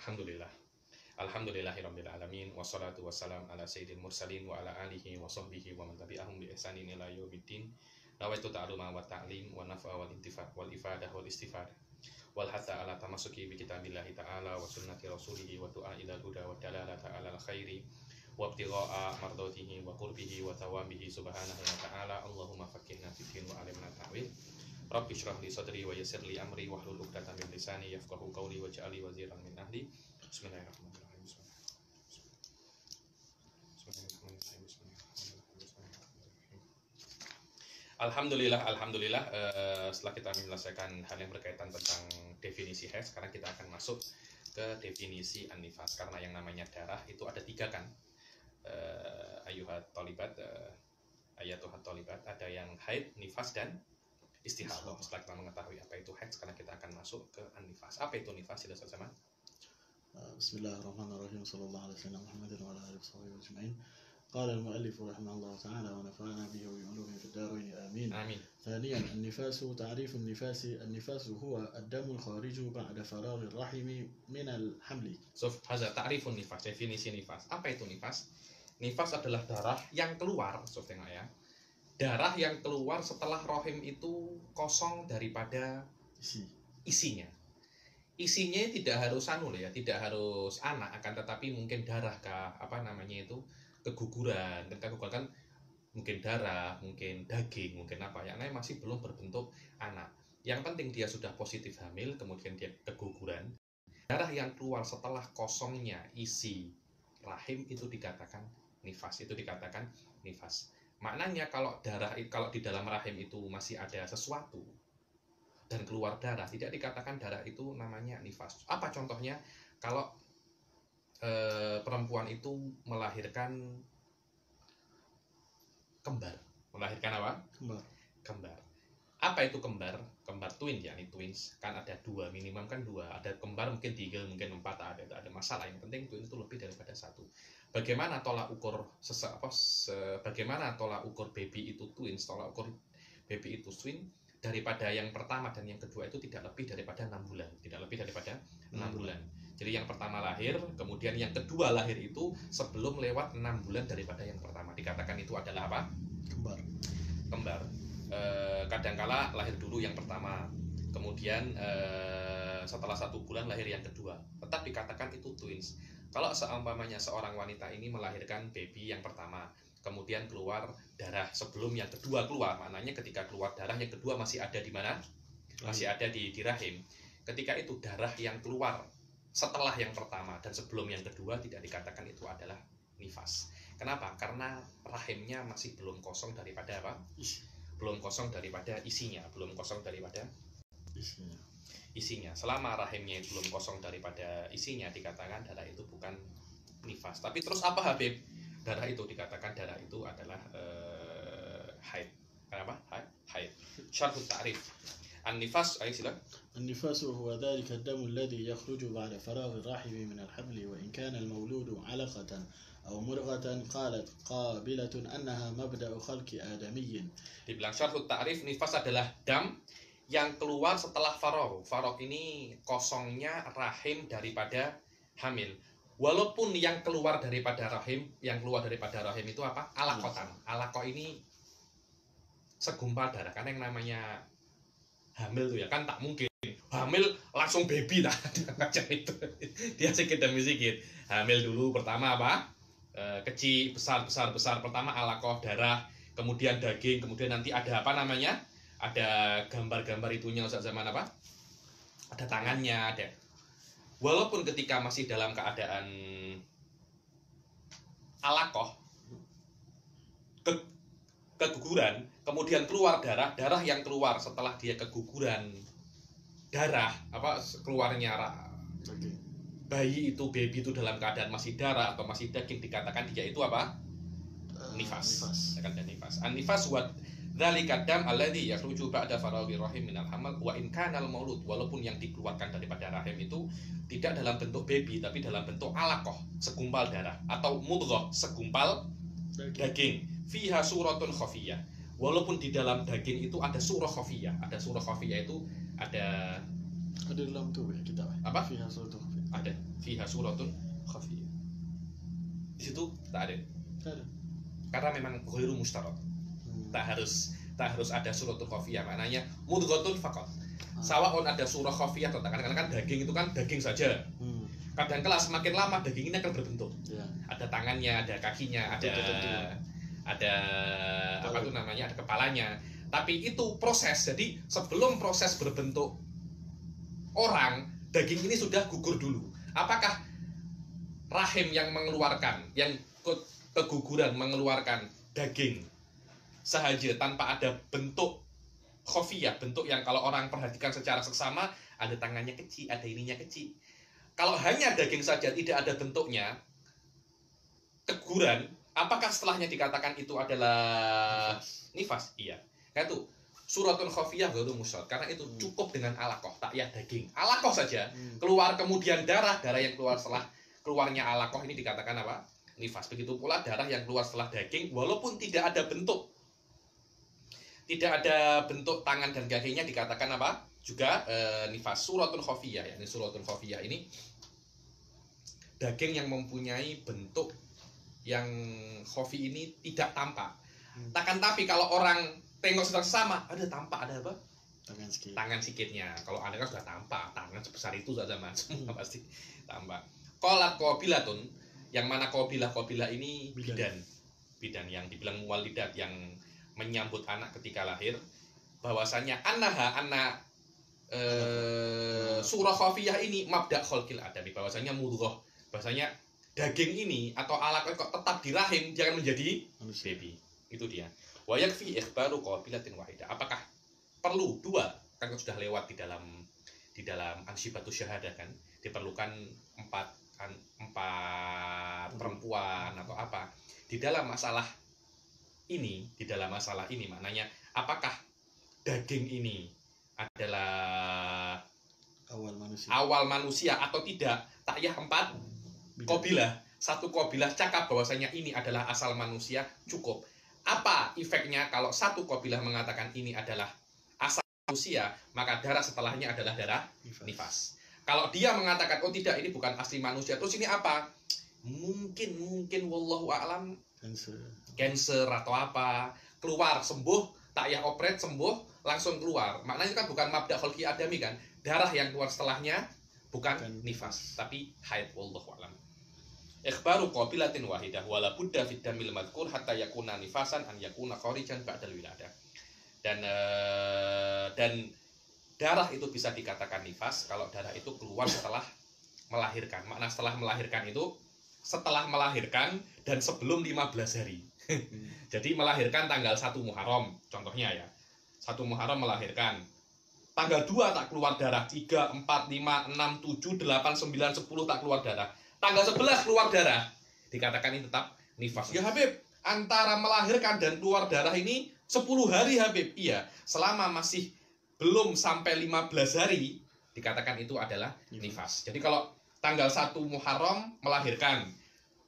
Alhamdulillah. Alhamdulillahirabbil alamin wassalatu wassalam ala sayyidil mursalin wa ala alihi wa sahbihi wa man tabi'ahum bi ihsanin ila yaumiddin. Nawaitu ta'alluma wa ta'lim wa naf'a wal intifa' wal ifadah wal istifadah wal hatta ala tamasuki bi kitabillahi ta'ala wa sunnati rasulih wa du'a ila huda wa dalalata ala al khairi wa ibtigha'a mardatihi wa qurbihi wa thawamihi subhanahu wa ta'ala. Allahumma faqihna fid din wa alimna ta'wil. Rabbi shrah li sadri wa yassir li amri wahlul 'uqdatam min lisani yafqahu qawli waj'al li waziran min ahli. Bismillahirrahmanirrahim. Alhamdulillah. Setelah kita menyelesaikan hal yang berkaitan tentang definisi haid, sekarang kita akan masuk ke definisi an-nifas. Karena yang namanya darah itu ada tiga kan, ayatuhat tolibat, ada yang haid, nifas, dan istihadah. Setelah kita mengetahui apa itu haid, sekarang kita akan masuk ke an-nifas. Apa itu nifas? Sudah sama? Bismillahirrahmanirrahim. Sallallahu alaihi wasallam Muhammadin wa ala alihi washabihi ajma'in. قال المؤلف رحمه الله تعالى ونفعنا به وبعلومه في الدارين آمين. آمين. ثانيا النفاس. تعريف النفاس هو الدم الخارج بعد فراغ الرحم من الحمل. هذا تعريف النفاس. Definisi nifas. Apa itu nifas? Nifas adalah darah yang keluar, tengok ya. Darah yang keluar setelah rahim itu kosong daripada isinya. Isinya tidak harus tidak harus anak, akan tetapi mungkin darah keguguran kan mungkin darah, mungkin daging, mungkin apa yang lain masih belum berbentuk anak. Yang penting dia sudah positif hamil, kemudian dia keguguran. Darah yang keluar setelah kosongnya isi rahim itu dikatakan nifas. Maknanya kalau di dalam rahim itu masih ada sesuatu dan keluar darah, tidak dikatakan darah itu namanya nifas. Apa contohnya? Kalau perempuan itu melahirkan kembar. Melahirkan apa? Kembar. Apa itu kembar? Kembar twin, yakni twins. Kan ada dua, minimum kan dua. Ada kembar mungkin 3, mungkin 4, ada masalah. Yang penting twin itu lebih daripada 1. Bagaimana tolak ukur bagaimana tolak ukur baby itu twins, tolak ukur baby itu twin? Daripada yang pertama dan yang kedua itu tidak lebih daripada 6 bulan. Tidak lebih daripada 6 bulan. Jadi yang pertama lahir, kemudian yang kedua lahir itu sebelum lewat 6 bulan daripada yang pertama. Dikatakan itu adalah apa? Kembar. Kadangkala lahir dulu yang pertama, kemudian setelah 1 bulan lahir yang kedua. Tetap dikatakan itu twins. Kalau seumpamanya seorang wanita ini melahirkan baby yang pertama, kemudian keluar darah sebelum yang kedua keluar, maknanya ketika keluar darah yang kedua masih ada di mana? Masih ada di rahim. Ketika itu darah yang keluar setelah yang pertama dan sebelum yang kedua tidak dikatakan itu adalah nifas. Kenapa? Karena rahimnya masih belum kosong daripada apa? Belum kosong daripada isinya, isinya. Selama rahimnya belum kosong daripada isinya, dikatakan darah itu bukan nifas. Tapi terus apa, Habib? Darah itu dikatakan darah itu adalah haid. Kenapa? Haid. Syarh ta'rif. An-nifas, ayo silakan. النفاس هو ذلك الدم الذي يخرج بعد فراغ الرحم من الحمل وإن كان المولود علقة أو مرغة. قالت قابلة أنها مبدأ خلق آدمي. Dibilang syarh ta'rif, nifas adalah dam yang keluar setelah faragh. Faragh ini kosongnya rahim daripada hamil. Walaupun yang keluar daripada rahim itu apa? Alakotan. Alaqah ini segumpal darah. Karena yang namanya hamil tuh ya kan tak mungkin hamil langsung baby lah. Itu dia sikit demi sikit. Hamil dulu pertama apa? Kecil, besar. Pertama alaqah darah, kemudian daging, kemudian nanti ada apa namanya? Ada gambar-gambar itunya Ustaz zaman apa? Ada tangannya, ada. Walaupun ketika masih dalam keadaan alaqah, keguguran, kemudian keluar darah yang keluar setelah dia keguguran darah, keluarnya bayi itu, baby itu dalam keadaan masih darah atau masih daging, dikatakan dia itu apa? Nifas. An-nifas wa dzalika dam alladzi yakhruju ba'da faraghi rahim minal hamal wa in kana al-maulud. Walaupun yang dikeluarkan daripada rahim itu tidak dalam bentuk baby tapi dalam bentuk alaqah, segumpal darah, atau mudghah, segumpal daging. Fiha suratun khafiyah. Walaupun di dalam daging itu ada surah khafiyah. Ada surah khafiyah itu ada dalam tubuh kita. Apa? Fiha suratun Ada. Fiha suratun khafiyah. Di situ tak ada. Karena memang ghairu mustarat. Tak harus ada suratul khafiyah. Maknanya mudghatun faqat. Sawaun ada surah khafiyah atau tak. Kadang-kadang kan daging itu kan daging saja. Kadang-kala semakin lama daging ini akan berbentuk. Ada tangannya, ada kakinya, ada apa tuh namanya, ada kepalanya. Tapi itu proses. Jadi sebelum proses berbentuk orang, daging ini sudah gugur dulu. Apakah rahim yang mengeluarkan, yang keguguran mengeluarkan daging sahaja tanpa ada bentuk khafiyah, bentuk yang kalau orang perhatikan secara seksama, ada tangannya kecil, ada ininya kecil. Kalau hanya daging saja tidak ada bentuknya, keguguran, apakah setelahnya dikatakan itu adalah nifas? Iya. Itu suratun khafiyah ghairu mustarat, karena itu cukup dengan alaqah, tak ya daging. Alaqah saja keluar, kemudian darah yang keluar setelah keluarnya alaqah ini dikatakan apa? Nifas. Begitu pula darah yang keluar setelah daging walaupun tidak ada bentuk. Tidak ada bentuk tangan dan kakinya dikatakan apa? Juga nifas. Suratun khafiyah, ya. Ini suratun khafiyah ini daging yang mempunyai bentuk yang khafi ini tidak tampak. Takkan tapi kalau orang tengok sesama, ada tampak, ada apa? Tangan sikitnya. Kalau Anda kan sudah tampak, tangan sebesar itu saja Mas. Pasti tampak. Qalat qabilatun, yang mana qabilah ini bidan yang dibilang muwalidat, yang menyambut anak ketika lahir, bahwasanya surah khafiyah ini mabda khalqil adami, bahwasanya mudghah, bahwasanya daging ini atau alaqah kok tetap di rahim, jangan menjadi baby. Itu dia. Wa yakfi ikhbaru qabilatin wahidah. Apakah perlu dua? Kan sudah lewat di dalam ansyibatus syahadah kan, diperlukan empat perempuan atau apa. Di dalam masalah ini maknanya apakah daging ini adalah awal manusia atau tidak? Tak ya 4 qabilah. Satu qabilah cakap bahwasanya ini adalah asal manusia, cukup. Apa efeknya kalau satu qabilah mengatakan ini adalah asal manusia, maka darah setelahnya adalah darah nifas. Kalau dia mengatakan oh tidak, ini bukan asli manusia, terus ini apa? Mungkin wallahu a'lam cancer atau apa, keluar sembuh, tak ya operate sembuh langsung keluar. Maknanya kan bukan mabda khalqi adami kan, darah yang keluar setelahnya bukan nifas tapi haid, wallahu a'lam. Ikhbaru qabilatin wahidah wala budda fid damil madhkur hatta yakuna nifasan an yakuna kharijan ba'dal wiladah. Dan darah itu bisa dikatakan nifas kalau darah itu keluar setelah melahirkan. Makna setelah melahirkan itu setelah melahirkan dan sebelum 15 hari. Jadi melahirkan tanggal 1 Muharram contohnya ya. 1 Muharram melahirkan. Tanggal 2 tak keluar darah, 3, 4, 5, 6, 7, 8, 9, 10 tak keluar darah. Tanggal 11 keluar darah. Dikatakan ini tetap nifas. Ya Habib, antara melahirkan dan keluar darah ini 10 hari Habib. Iya, selama masih belum sampai 15 hari dikatakan itu adalah nifas. Jadi kalau tanggal 1 Muharram melahirkan,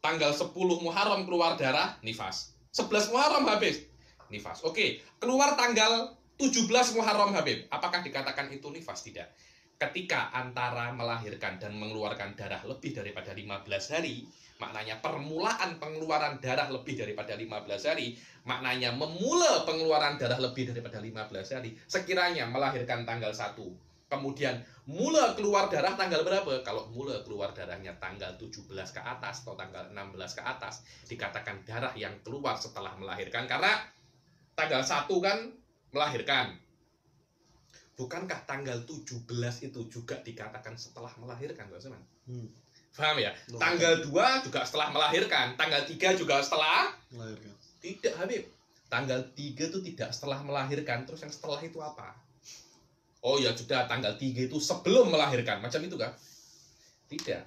tanggal 10 Muharram keluar darah, nifas. 11 Muharram habis, nifas. Oke, keluar tanggal 17 Muharram Habib, apakah dikatakan itu nifas? Tidak. Ketika antara melahirkan dan mengeluarkan darah lebih daripada 15 hari, maknanya permulaan pengeluaran darah lebih daripada 15 hari, maknanya memula pengeluaran darah lebih daripada 15 hari, sekiranya melahirkan tanggal 1, kemudian mula keluar darah tanggal berapa? Kalau mula keluar darahnya tanggal 17 ke atas atau tanggal 16 ke atas, dikatakan darah yang keluar setelah melahirkan, karena tanggal 1 kan melahirkan. Bukankah tanggal 17 itu juga dikatakan setelah melahirkan, teman-teman? Paham ya? Tanggal 2 juga setelah melahirkan, tanggal 3 juga setelah melahirkan. Tidak, Habib. Tanggal 3 itu tidak setelah melahirkan, terus yang setelah itu apa? Oh ya sudah, tanggal 3 itu sebelum melahirkan, macam itu kan? Tidak.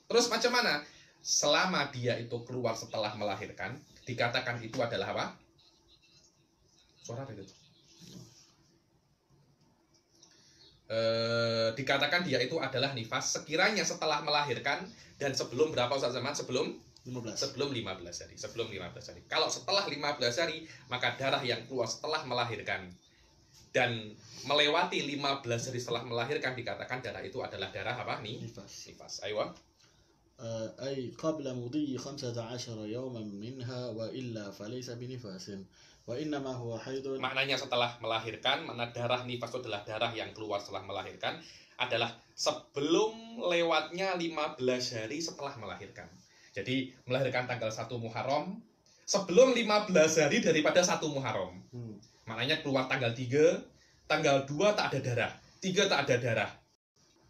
Terus macam mana? Selama dia itu keluar setelah melahirkan, dikatakan itu adalah apa? Suara apa itu? Dikatakan dia itu adalah nifas sekiranya setelah melahirkan dan sebelum berapa Ustaz Zaman? Sebelum 15 hari. Sebelum 15 hari. Kalau setelah 15 hari, maka darah yang keluar setelah melahirkan dan melewati 15 hari setelah melahirkan dikatakan darah itu adalah darah apa nih? Nifas. Ayo. أي قبل مضي 15 يوما منها وإلا فليس بنفاس وإنما هو حيض. Maknanya setelah melahirkan, mana darah nifas itu adalah darah yang keluar setelah melahirkan, adalah sebelum lewatnya 15 hari setelah melahirkan. Jadi melahirkan tanggal 1 Muharram, sebelum 15 hari daripada 1 Muharram. Maknanya keluar tanggal 3, tanggal 2 tak ada darah, 3 tak ada darah,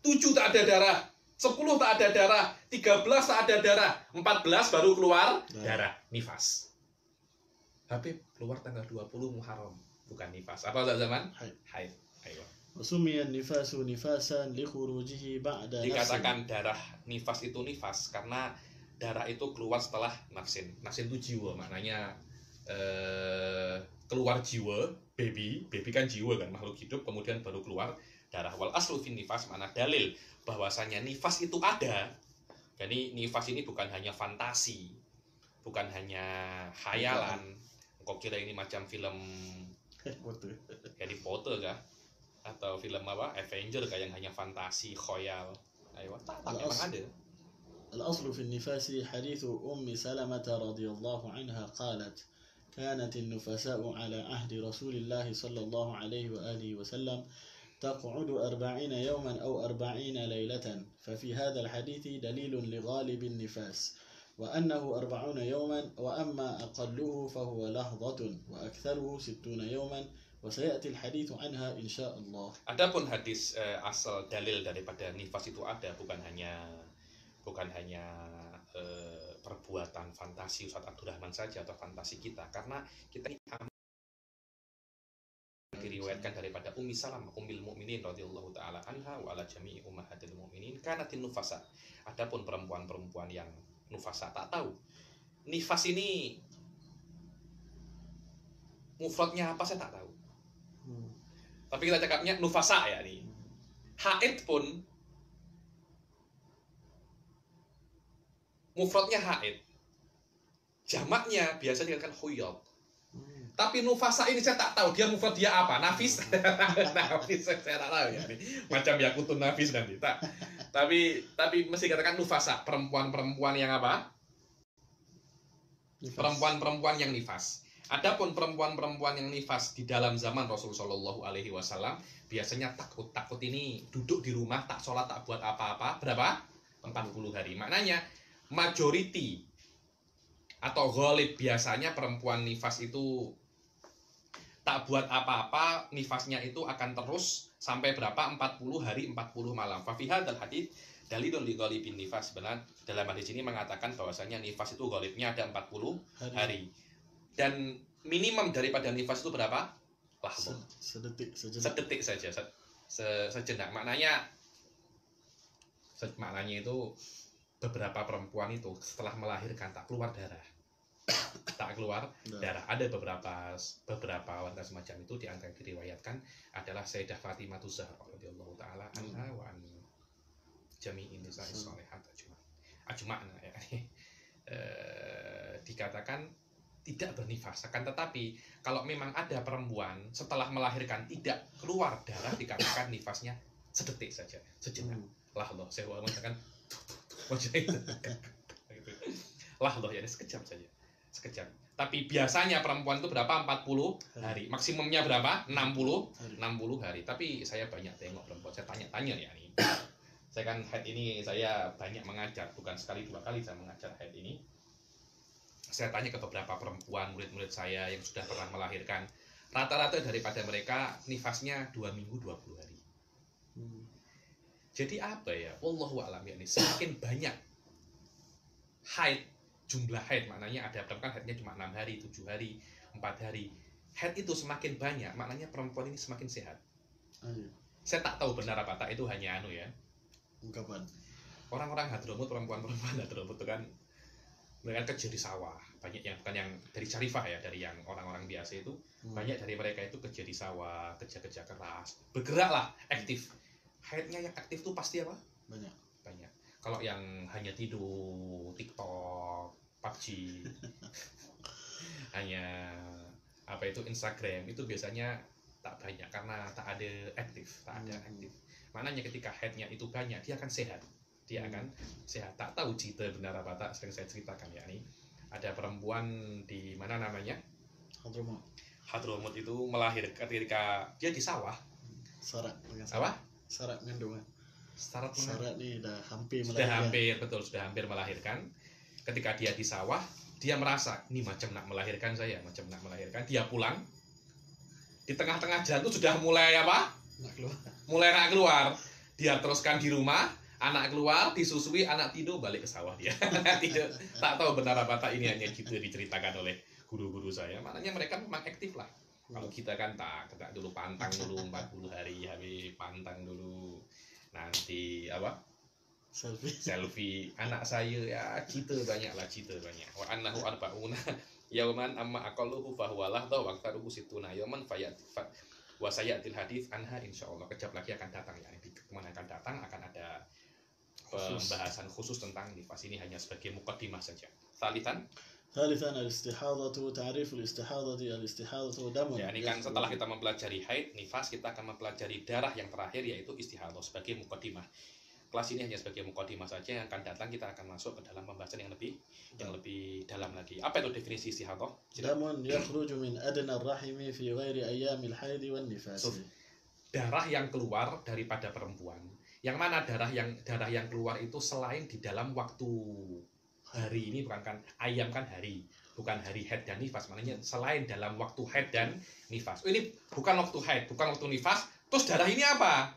7 tak ada darah, 10 tak ada darah, 13 tak ada darah, 14 baru keluar darah nifas. Habib keluar tanggal 20 Muharram, bukan nifas. Apa zaman? Haid. Ayo. وسمي النفاس نفاسا لخروجه بعد نفس. Dikatakan darah nifas itu nifas karena darah itu keluar setelah nafsin. Nafsin itu jiwa, maknanya keluar jiwa, baby kan jiwa kan, makhluk hidup, kemudian baru keluar darah. Wal aslu fin nifas, mana dalil bahwasanya nifas itu ada. Jadi nifas ini bukan hanya fantasi, bukan hanya khayalan. Kok kira ini macam film Harry Potter kah? Atau film apa? Avenger kah yang hanya fantasi, khoyal. Ayo, tak memang ada. الأصل في النفاس حديث أم سلمة رضي الله عنها قالت كانت النفساء على عهد رسول الله صلى الله عليه وآله وسلم تقعد 40 يوما أو 40 ليلة ففي هذا الحديث دليل لغالب النفاس وأنه 40 يوما وأما أقله فهو لحظة وأكثره 60 يوما وسيأتي الحديث عنها إن شاء الله. Adapun hadis asal dalil daripada nifas itu ada, bukan hanya perbuatan fantasi Ustaz Abdurrahman saja atau fantasi kita, karena kita ini diriwayatkan daripada Ummi Salamah ummul mukminin radhiyallahu taala anha wa ala jami'i ummahatil mukminin kanatin nufasa. Adapun perempuan-perempuan yang nufasa, tak tahu nifas ini mufradnya apa saya tak tahu. Tapi kita cakapnya nufasa ya nih. Haid pun mufradnya haid. Jamaknya biasanya dikatakan huyad. Tapi nufasa ini saya tak tahu dia mufrad dia apa. Nafis. Nafis saya tak tahu ya nih. Macam yakutun nafis nanti. Tapi mesti katakan nufasa, perempuan-perempuan yang apa? Perempuan-perempuan yang nifas. Adapun perempuan-perempuan yang nifas di dalam zaman Rasulullah Shallallahu Alaihi Wasallam biasanya takut ini duduk di rumah tak sholat tak buat apa-apa berapa 40 hari. Maknanya majority atau ghalib biasanya perempuan nifas itu tak buat apa-apa, nifasnya itu akan terus sampai berapa 40 hari 40 malam. Fa fi hadzal hadits dalilun li ghalibin nifas. Benar dalam hadis ini mengatakan bahwasanya nifas itu ghalibnya ada 40 hari. Dan minimum daripada nifas itu berapa? Sedetik saja, sejenak. Maknanya itu beberapa perempuan itu setelah melahirkan tak keluar darah. Ada beberapa wanita semacam itu, di antara diriwayatkan adalah Sayyidah Fatimah Zahra radhiyallahu taala anha wa an jami'in nisa'i shalihat ajma'na ya. Dikatakan tidak bernifas, akan tetapi kalau memang ada perempuan setelah melahirkan tidak keluar darah, dikatakan nifasnya sedetik saja, sejenak. Lah Allah, saya mengatakan wajah itu. Lah Allah, ya sekejap saja. Sekejap. Tapi biasanya perempuan itu berapa? 40 hari. Maksimumnya berapa? 60 hari. Tapi saya banyak tengok perempuan, saya tanya-tanya ya nih. Saya kan haid ini saya banyak mengajar, bukan sekali dua kali saya mengajar haid ini. Saya tanya ke beberapa perempuan murid-murid saya yang sudah pernah melahirkan, rata-rata daripada mereka nifasnya 2 minggu 20 hari. Jadi apa ya? Wallahu a'lam ya, semakin banyak haid, jumlah haid, maknanya ada perempuan haidnya cuma 6 hari, 7 hari, 4 hari. Haid itu semakin banyak, maknanya perempuan ini semakin sehat. Saya tak tahu benar apa tak, itu hanya ya. Ungkapan. Orang-orang Hadramut, perempuan-perempuan Hadramut itu kan mereka kerja di sawah, banyak yang bukan yang dari Syarifah ya, dari yang orang-orang biasa itu banyak dari mereka itu kerja di sawah, kerja keras, bergeraklah, aktif. Haidnya yang aktif tuh pasti apa? Banyak. Kalau yang hanya tidur, TikTok, PUBG, hanya apa itu Instagram, itu biasanya tak banyak karena tak ada aktif. Maknanya ketika haidnya itu banyak, dia akan sehat. Tak tahu cerita benar apa tak, sering saya ceritakan ya nih. Ada perempuan di mana namanya? Hadramut itu melahirkan ketika dia di sawah. Syarat mengandungan. Syarat nih sudah hampir melahirkan. Sudah hampir melahirkan. Ketika dia di sawah, dia merasa ini macam nak melahirkan. Dia pulang. Di tengah-tengah jalan itu sudah mulai apa? Mulai nak keluar. Dia teruskan di rumah, anak keluar, disusui, anak tidur, balik ke sawah dia. Tidak, tak tahu benar apa tak, ini hanya gitu diceritakan oleh guru-guru saya. Maknanya mereka memang aktif lah. Kalau kita kan tak dulu pantang dulu 40 hari, habis pantang dulu. Nanti apa? Selfie. Anak saya ya cerita banyak. Wa annahu arba'una yauman amma aqalluhu fahuwalah wa waqtaruhu situna yauman wa sayatil hadits anha insyaallah. Kejap lagi akan datang ya. Di kemana akan datang akan ada pembahasan khusus tentang nifas. Ini hanya sebagai muqaddimah saja. Thalithan al-istihadatu, ta'riful istihadati, al-istihadatu damun. Ya, ini kan setelah kita mempelajari haid, nifas, kita akan mempelajari darah yang terakhir yaitu istihadah sebagai muqaddimah. Kelas ini hanya sebagai muqaddimah saja, yang akan datang kita akan masuk ke dalam pembahasan yang lebih dalam lagi. Apa itu definisi istihadah? Damun yakhruju min adna ar-rahimi fi ghairi ayyamil haid wan nifas. Darah yang keluar daripada perempuan. Yang mana darah yang keluar itu selain di dalam waktu hari ini, bukan kan ayam kan hari, bukan hari haid dan nifas. Maknanya selain dalam waktu haid dan nifas. Ini bukan waktu haid, bukan waktu nifas. Terus darah ini apa?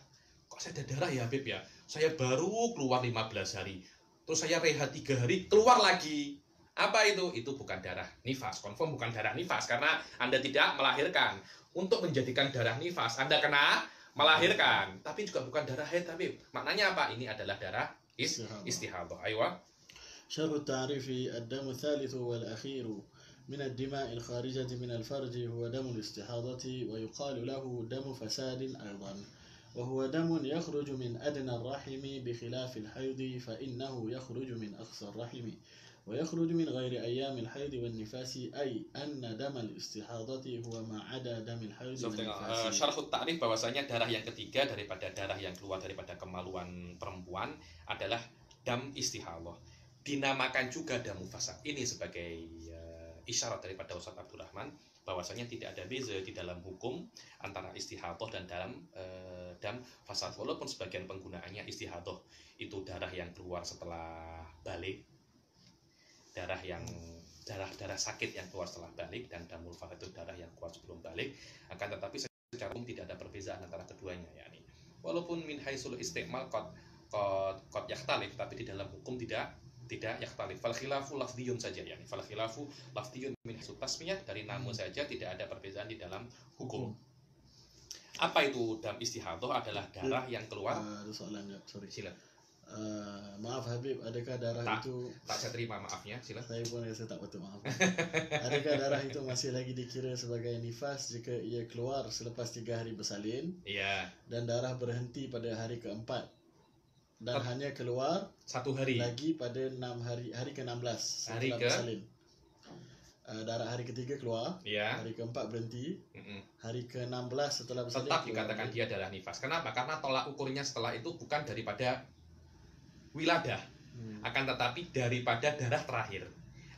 Kok saya ada darah ya Habib ya? Saya baru keluar 15 hari. Terus saya rehat 3 hari, keluar lagi. Apa itu? Itu bukan darah nifas. Confirm bukan darah nifas karena Anda tidak melahirkan. Untuk menjadikan darah nifas, Anda kena melahirkan. Tapi juga bukan darah haid Habib. Maknanya apa? Ini adalah darah istihadah. Aywa. شرح التعريف الدم الثالث والأخير من الدماء الخارجة من الفرج هو دم الاستحاضة ويقال له دم فساد أيضا وهو دم يخرج من أدنى الرحم بخلاف الحيض فإنه يخرج من أقصى الرحم ويخرج من غير أيام الحيض والنفاس أي أن دم الاستحاضة هو ما عدا دم الحيض والنفاس. Syarh ta'rif bahwasanya darah yang ketiga daripada darah yang keluar daripada kemaluan perempuan adalah dam istihadah. Dinamakan juga damu fasad. Ini sebagai isyarat daripada Ustaz Abdurrahman bahwasanya tidak ada beza di dalam hukum antara istihadah dan dam fasad. Walaupun sebagian penggunaannya istihadah itu darah yang keluar setelah balik, darah sakit yang keluar setelah balik, dan damul fasad itu darah yang keluar sebelum balik. Akan tetapi secara umum tidak ada perbedaan antara keduanya yakni. Walaupun min haisul istimal qad yakhtalif, tapi di dalam hukum tidak yakhtalif. Fal khilafu lafdhiyun saja ya. Fal khilafu lafdhiyun min haitsu tasmiyah, dari nama saja tidak ada perbedaan di dalam hukum. Apa itu dam istihadah? Adalah darah yang keluar. Ada soalan ya, sorry. Silakan. Maaf Habib, adakah darah itu tak saya terima maafnya, silakan. Saya tak betul maaf. Adakah darah itu masih lagi dikira sebagai nifas jika ia keluar selepas 3 hari bersalin? Iya. Dan darah berhenti pada hari keempat. Dan hanya keluar 1 hari lagi pada 6 hari ke-16 setelah bersalin. Darah hari ketiga keluar, hari keempat berhenti, hari ke-16 setelah bersalin tetap dikatakan dia darah nifas. Kenapa? Karena tolak ukurnya setelah itu bukan daripada wiladah, akan tetapi daripada darah terakhir.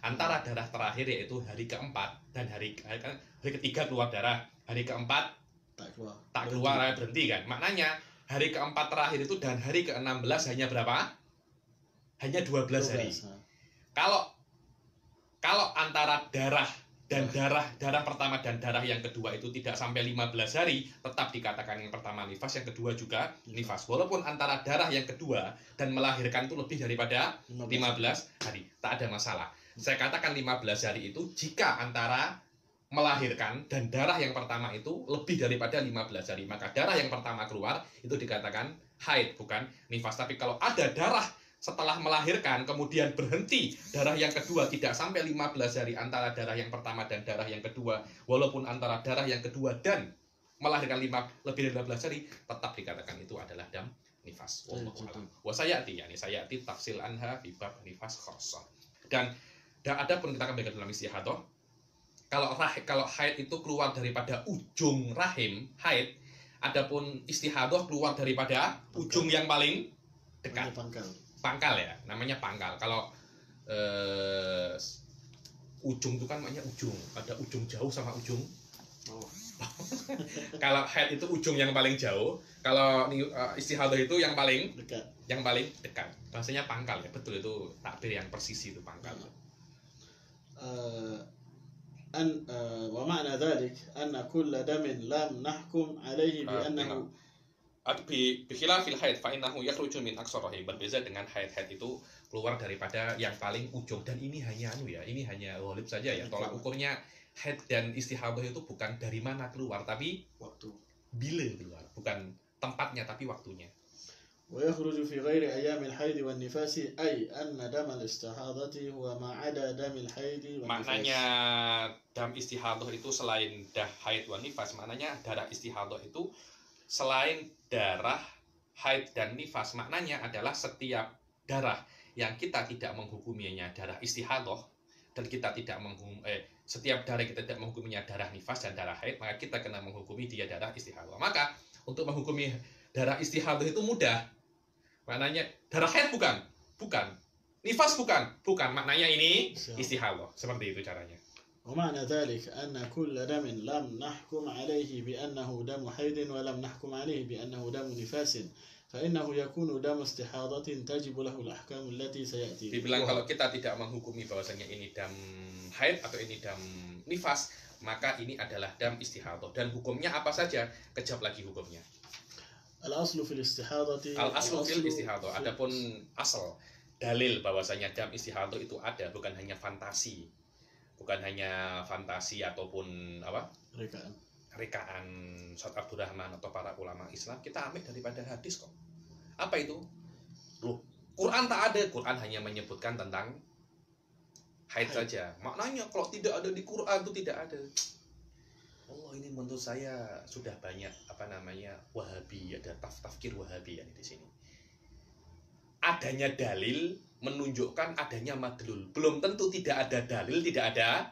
Antara darah terakhir yaitu hari keempat dan hari ketiga keluar darah, hari keempat tak keluar berhenti kan. Maknanya hari keempat terakhir itu dan hari ke-16 hanya berapa? Hanya 12 hari. Kalau antara darah dan darah pertama dan darah yang kedua itu tidak sampai 15 hari, tetap dikatakan yang pertama nifas, yang kedua juga nifas. Walaupun antara darah yang kedua dan melahirkan itu lebih daripada 15 hari, tak ada masalah. Saya katakan 15 hari itu jika antara melahirkan dan darah yang pertama itu lebih daripada 15 hari, maka darah yang pertama keluar itu dikatakan haid, bukan nifas. Tapi kalau ada darah setelah melahirkan kemudian berhenti, darah yang kedua tidak sampai 15 hari antara darah yang pertama dan darah yang kedua, walaupun antara darah yang kedua dan melahirkan lebih dari 15 hari, tetap dikatakan itu adalah dam nifas. Wa sayati, sayati tafsil anha fi bab nifas khassah. Dan ada pun kita akan belajar dalam istihadah Kalau haid itu keluar daripada ujung rahim, haid. Adapun istihadah keluar daripada ujung yang paling dekat. Pangkal ya, namanya pangkal. Kalau ujung itu kan namanya ujung. Ada ujung jauh sama ujung. Kalau haid itu ujung yang paling jauh. Kalau istihadah itu yang paling dekat. Yang paling dekat. Bahasanya pangkal ya, betul itu takbir yang persisi itu pangkal. ومعنى ذلك أن كل دم لم نحكم عليه بأنه bikhilafil haid fa innahu yakhruju min aqsar rahim. Berbeza dengan haid itu keluar daripada yang paling ujung, dan ini hanya ini hanya ghalib saja ya. Tolak ukurnya haid dan istihadah itu bukan dari mana keluar, tapi waktu. Bila keluar, bukan tempatnya tapi waktunya. ويخرج في غير أيام الحيض والنفاس أي أن دم الاستحاضة هو ما عدا دم الحيض والنفاس. Maknanya dam istihadah itu selain haid wan nifas, maknanya darah istihadah itu selain darah haid dan nifas, maknanya adalah setiap darah yang kita tidak menghukuminya darah istihadah, dan kita tidak setiap darah kita tidak menghukuminya darah nifas dan darah haid, maka kita kena menghukumi dia darah istihadah. Maka untuk menghukumi darah istihadah itu mudah. Maknanya darah haid bukan, nifas bukan, maknanya ini istihadah. Seperti itu caranya. ومعنى ذلك أن كل دم لم نحكم عليه بأنه دم حيض ولم نحكم عليه بأنه دم نفاس فإنه يكون دم استحاضة تجب له الأحكام التي سيأتي. Dibilang kalau kita tidak menghukumi bahwasanya ini dam haid atau ini dam nifas, maka ini adalah dam istihadah, dan hukumnya apa saja, kejap lagi hukumnya. Al-aslu fil istihadah. Al-aslu fil istihadah. Adapun asal dalil bahwasanya dam istihadah itu ada, bukan hanya fantasi. Bukan hanya fantasi ataupun rekaan Ustaz Abdurrahman atau para ulama Islam, kita ambil daripada hadis kok. Apa itu? Loh, Quran tak ada. Quran hanya menyebutkan tentang haid saja. Maknanya kalau tidak ada di Quran itu tidak ada. Allah, ini menurut saya sudah banyak Wahabi, ada tafkir Wahabi di sini. Adanya dalil menunjukkan adanya madlul. Belum tentu tidak ada dalil, tidak ada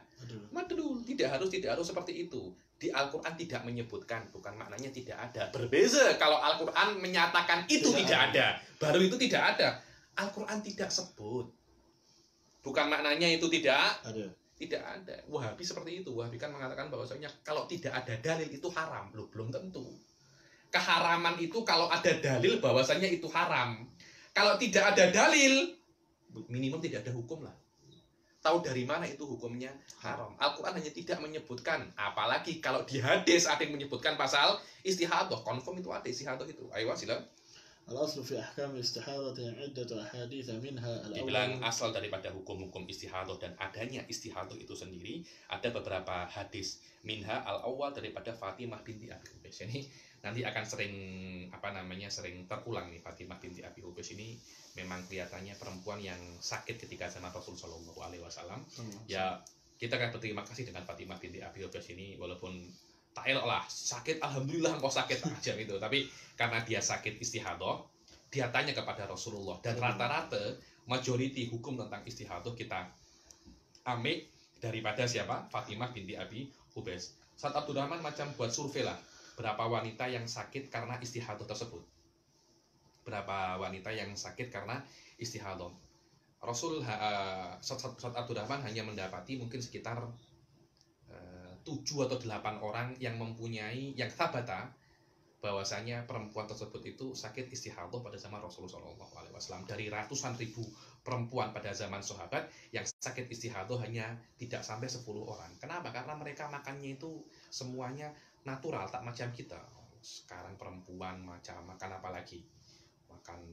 madlul. Tidak harus seperti itu. Di Al-Quran tidak menyebutkan, bukan maknanya tidak ada. Berbeza kalau Al-Quran menyatakan itu tidak ada. Baru itu tidak ada. Al-Quran tidak sebut. Bukan maknanya itu tidak ada. Tidak ada. Wahabi seperti itu. Wahabi kan mengatakan bahwasanya kalau tidak ada dalil itu haram. Belum tentu. Keharaman itu kalau ada dalil bahwasanya itu haram. Kalau tidak ada dalil, minimum tidak ada hukum lah. Tahu dari mana itu hukumnya haram. Al-Quran hanya tidak menyebutkan. Apalagi kalau di hadis ada yang menyebutkan pasal istihadah. Confirm itu ada istihadah itu. Ayo silakan. Al-aslu fi ahkam istihadah iddatu ahadits minha al-awwal. Dibilang asal daripada hukum-hukum istihadah dan adanya istihadah itu sendiri, ada beberapa hadis. Minha al-awwal daripada Fatimah binti Abi Hubays. Ini nanti akan sering terulang nih. Fatimah binti Abi Hubays ini memang kelihatannya perempuan yang sakit ketika zaman Rasul Shallallahu Alaihi Wasallam. Ya, kita akan berterima kasih dengan Fatimah binti Abi Hubays ini, walaupun tak elok lah, sakit, alhamdulillah kok sakit aja gitu. Tapi karena dia sakit istihadah, dia tanya kepada Rasulullah, dan rata-rata majority hukum tentang istihadah kita ambil daripada siapa? Fatimah binti Abi Hubays. Ustaz Abdurrahman macam buat survei lah, berapa wanita yang sakit karena istihadah tersebut. Berapa wanita yang sakit karena istihadah. Ustaz Abdurrahman hanya mendapati mungkin sekitar 7 atau 8 orang yang mempunyai, yang sabata bahwasanya perempuan tersebut itu sakit istihadah pada zaman Rasulullah SAW. Dari ratusan ribu perempuan pada zaman sahabat yang sakit istihadah hanya tidak sampai 10 orang. Kenapa? Karena mereka makannya itu semuanya natural, tak macam kita. Sekarang perempuan makan apa lagi? Makan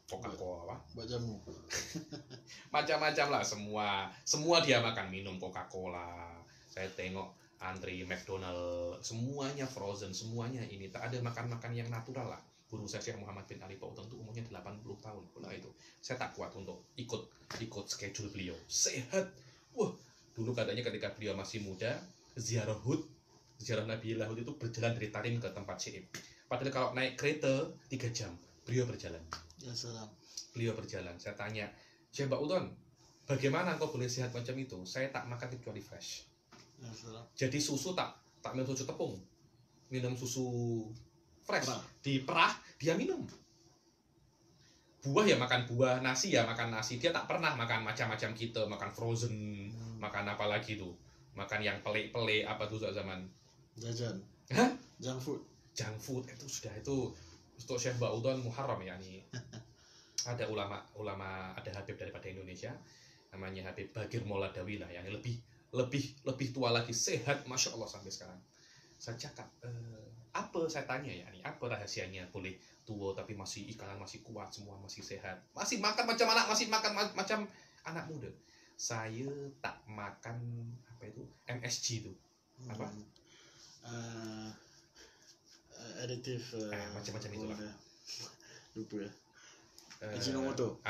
Coca-Cola, jamu. Macam-macam lah, semua dia makan, minum Coca-Cola. Saya tengok antri McDonald, semuanya frozen, semuanya ini, tak ada makan-makan yang natural lah. Guru saya Syekh Muhammad bin Ali Pak tentu umurnya 80 tahun. Nah itu, saya tak kuat untuk ikut schedule beliau. Sehat. Wah, dulu katanya ketika beliau masih muda, ziarah Nabi Hud itu berjalan dari Tarim ke tempat Syi'ib. Padahal kalau naik kereta 3 jam, beliau berjalan. Ya salam. Beliau berjalan. Saya tanya, Syekh Udon, bagaimana kau boleh sehat macam itu? Saya tak makan kecuali fresh. Jadi susu tak minum susu tepung, minum susu fresh, Perah. diperah dia minum. Buah ya makan buah, nasi ya makan nasi. Dia tak pernah makan macam-macam kita, makan frozen, makan apa lagi tuh, makan yang pelik-pelik apa tuh zaman jajan. Hah? Junk food. Junk food itu sudah itu untuk Syekh Ba'udhan Muharram ya nih. Ada ulama ada Habib daripada Indonesia namanya Habib Bagir Moladawi lah, yang lebih tua lagi, sehat masya Allah sampai sekarang. Saya cakap apa, saya tanya ya nih, apa rahasianya boleh tua tapi masih ikanan masih kuat semua, masih sehat, masih makan macam anak, masih makan macam anak muda. Saya tak makan apa itu MSG itu apa aditif macam-macam itulah. Lupa ya. Ajinomoto.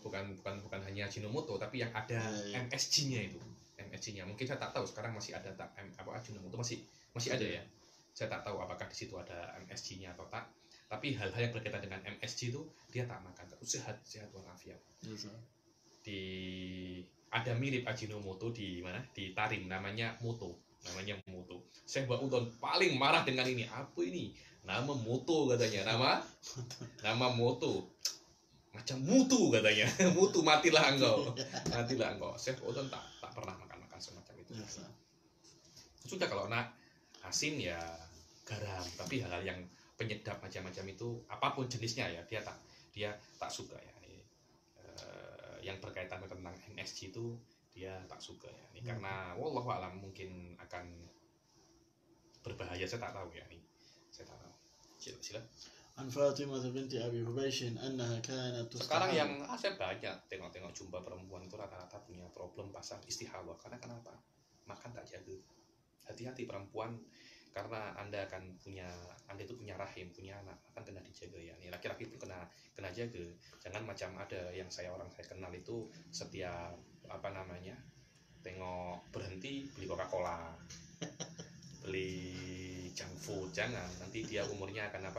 Bukan hanya Ajinomoto, tapi yang ada MSG-nya itu. MSG-nya mungkin saya tak tahu sekarang masih ada tak Ajinomoto masih ada ya. Saya tak tahu apakah di situ ada MSG-nya atau tak. Tapi hal-hal yang berkaitan dengan MSG itu dia tak makan. Sehat walafiat. Ada mirip Ajinomoto di mana? Di Tarim namanya Moto. Syekh Ba'udhan paling marah dengan ini. Apa ini? Nama Moto katanya. Nama Moto. Macam mutu katanya. Mutu, matilah engkau. Syekh Ba'udhan tak pernah makan semacam itu. Sudah kalau nak asin ya garam, tapi hal-hal yang penyedap macam-macam itu apapun jenisnya ya dia tak suka ya. Yang berkaitan tentang MSG itu dia tak suka ya. Ini karena wallahu a'lam mungkin akan berbahaya, saya tak tahu ya. Saya tak tahu. Sila. An Fatimah binti Abi Hubaysh annaha kanat Sekarang yang saya banyak tengok jumpa perempuan itu rata-rata punya problem pasal istihadah. Karena kenapa? Makan tak jaga. Hati-hati perempuan, karena Anda itu punya rahim, punya anak, akan kena dijaga ya. Nih laki-laki pun kena jaga. Jangan macam ada yang saya kenal itu setiap tengok berhenti beli Coca-Cola, beli junk food. Jangan, nanti dia umurnya akan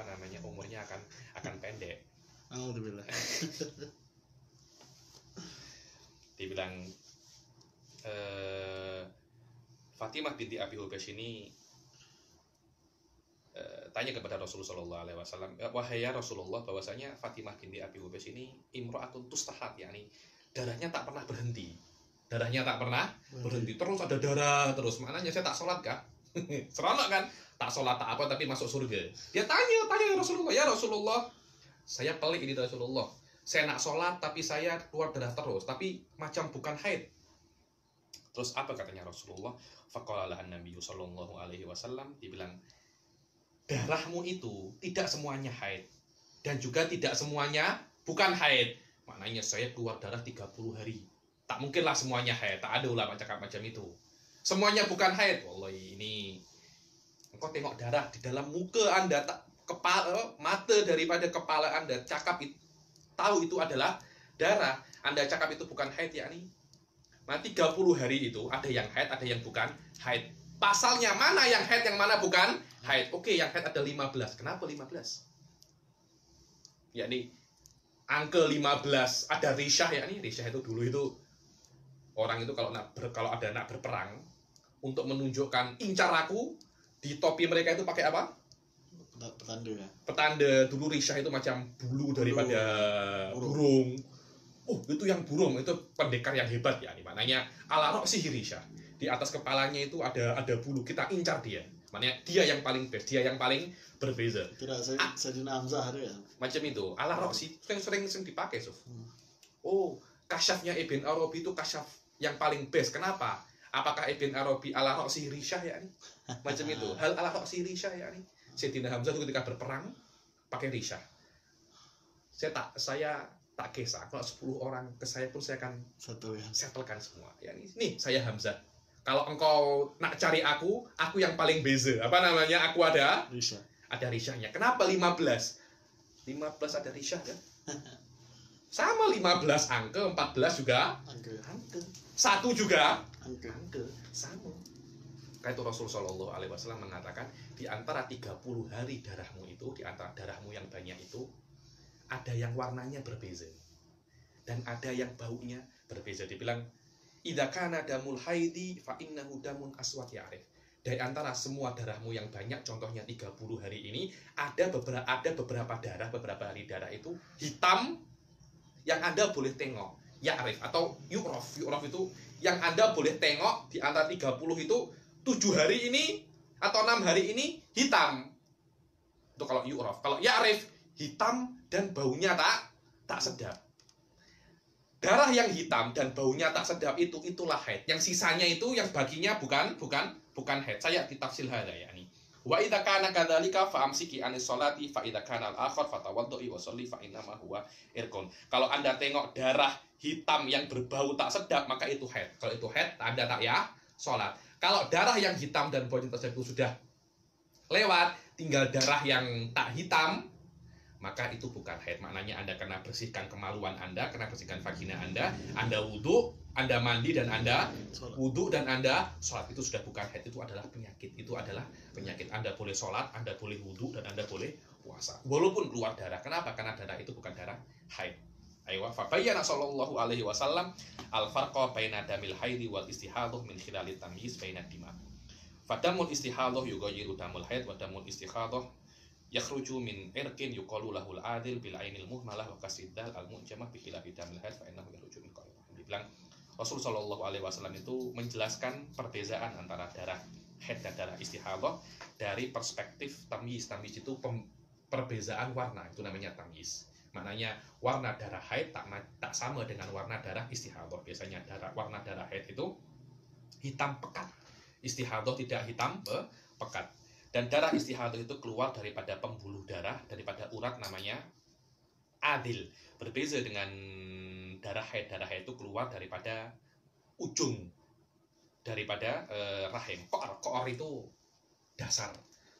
akan pendek. Alhamdulillah. Dibilang Fatimah binti Abi Hubaysh ini tanya kepada Rasulullah SAW, wahai ya Rasulullah, bahwasanya Fatimah binti Abi Hubaysh ini imro'atun tustahat, yakni darahnya tak pernah berhenti. Terus ada darah terus. Maknanya saya tak sholat kah? Seronok kan? Tak sholat tak apa tapi masuk surga. Dia tanya ya Rasulullah, saya pelik ini Rasulullah. Saya nak sholat tapi saya keluar darah terus, tapi macam bukan haid. Terus apa katanya Rasulullah? Faqala an-Nabi sallallahu alaihi wasallam, dibilang darahmu itu tidak semuanya haid dan juga tidak semuanya bukan haid. Maknanya saya keluar darah 30 hari. Tak mungkinlah semuanya haid. Tak ada ulama cakap macam itu. Semuanya bukan haid. Wallahi, ini engkau tengok darah di dalam muka Anda, mata daripada kepala Anda cakap tahu itu adalah darah. Anda cakap itu bukan haid, yakni nanti 30 hari itu ada yang haid, ada yang bukan haid. Pasalnya mana yang haid, yang mana bukan haid? Oke, yang haid ada 15. Kenapa 15? Yakni angka 15 ada risyah, yakni risyah itu dulu itu orang itu kalau ada nak berperang untuk menunjukkan incar aku, di topi mereka itu pakai apa? Petanda. Dulu risyah itu macam bulu daripada burung. Oh, itu yang burung itu pendekar yang hebat ya. Maknanya ala roksi risyah. Di atas kepalanya itu ada bulu, kita incar dia. Maknanya dia yang paling best, dia yang paling berbeza. Tidak, Sayyidina Hamzah ada ya. Macam itu. Ala roksi sering dipakai, Sof. Oh, kasyafnya Ibn Arabi itu kasyaf yang paling best. Kenapa? Apakah Ibn Arabi ala roksi risyah ya? Macam itu. Hal ala roksi risyah ya? Sayyidina Hamzah itu ketika berperang pakai risyah. Saya tak kisah. Kalau 10 orang ke saya pun saya akan settlekan semua. Ya, nih saya Hamzah. Kalau engkau nak cari aku yang paling beza. Apa namanya? Aku ada risyah. Ada risyahnya. Kenapa 15? 15 ada risyah kan? Sama 15 angka, 14 juga angka. 1 juga angka. Sama. Karena itu Rasul Shallallahu Alaihi Wasallam mengatakan di antara 30 hari darahmu itu, di antara darahmu yang banyak itu, ada yang warnanya berbeza dan ada yang baunya berbeza. Dibilang idza kana damul haidi fa innahu damun aswad ya'rif. Dari antara semua darahmu yang banyak, contohnya 30 hari ini, ada beberapa darah, beberapa hari darah itu hitam yang Anda boleh tengok. Ya'rif atau yu'raf. Yu'raf itu yang Anda boleh tengok di antara 30 itu 7 hari ini atau 6 hari ini hitam. Itu kalau yu'raf. Kalau ya'rif, hitam dan baunya tak sedap. Darah yang hitam dan baunya tak sedap itulah haid. Yang sisanya itu yang baginya bukan haid. Saya ditafsir hada yakni. Wa idza kana kadzalika fa amsiki anis sholati fa idza kana al-akhar fatawaddi wa sholli fa innama huwa irqun. Kalau Anda tengok darah hitam yang berbau tak sedap, maka itu haid. Kalau itu haid, Anda tak ya sholat. Kalau darah yang hitam dan baunya tak sedap itu sudah lewat, tinggal darah yang tak hitam, maka itu bukan haid. Maknanya Anda kena bersihkan kemaluan Anda, kena bersihkan vagina Anda wudhu, Anda mandi dan Anda wudhu dan Anda sholat. Itu sudah bukan haid, itu adalah penyakit. Itu adalah penyakit. Anda boleh sholat, Anda boleh wudhu dan Anda boleh puasa. Walaupun keluar darah. Kenapa? Karena darah itu bukan darah haid. Aywa fa bayyana sallallahu alaihi wasallam al-farqa baina damil haidi wal istihadhah min khilalit tamyiz baina dima. Fadamul istihadhah yughayyiru damul haid wa damul istihadhah yakhruju min irqin yuqalu lahul adil bil ainil muhmalah wa kasidal al mu'jamah bi khilafi damil haid fa innahu yakhruju min qail. Dibilang Rasul sallallahu alaihi wasallam itu menjelaskan perbedaan antara darah haid dan darah istihadhah dari perspektif tamyiz. Tamyiz itu perbedaan warna, itu namanya tamyiz. Maknanya warna darah haid tak sama dengan warna darah istihadhah. Biasanya warna darah haid itu hitam pekat, istihadhah tidak hitam pekat. Dan darah istihadhah itu keluar daripada pembuluh darah, daripada urat, namanya adil. Berbeza dengan darah haid. Darah haid itu keluar daripada ujung, daripada rahim. Koor itu dasar.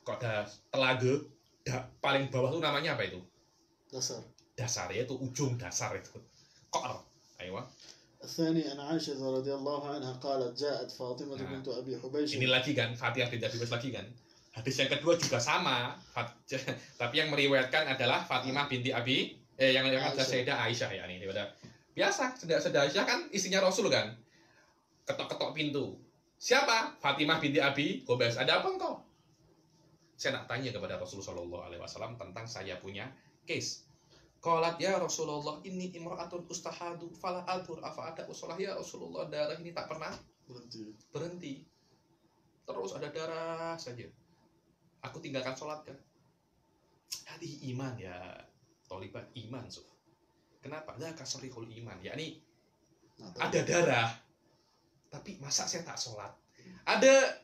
Kalau ada telaga, paling bawah itu namanya apa itu? Dasar, yaitu ujung dasar itu. Koor. Ayo. الثاني أن عائشة رضي الله عنها قالت جاءت فاطمة بنت أبي حبيش. Ini lagi kan, Fatimah binti Abi Hubaisy lagi kan. Hadis yang kedua juga sama, tapi yang meriwayatkan adalah Fatimah binti Abi, yang ada Sayyidah Aisyah ya, ini daripada biasa. Sayyidah Aisyah kan istrinya Rasul kan. Ketok-ketok pintu. Siapa? Fatimah binti Abi Hubaisy. Ada apa engkau? Saya nak tanya kepada Rasulullah SAW tentang saya punya case. Qalat ya Rasulullah, inni imra'atun ustahadu fala adur afa ada usulah. Ya Rasulullah, darah ini tak pernah berhenti. Terus ada darah saja. Aku tinggalkan sholat kan. Hadi iman ya Tolibah, iman. Kenapa? Dzaka sharihul iman. Yakni ada darah, tapi masa saya tak sholat? Ada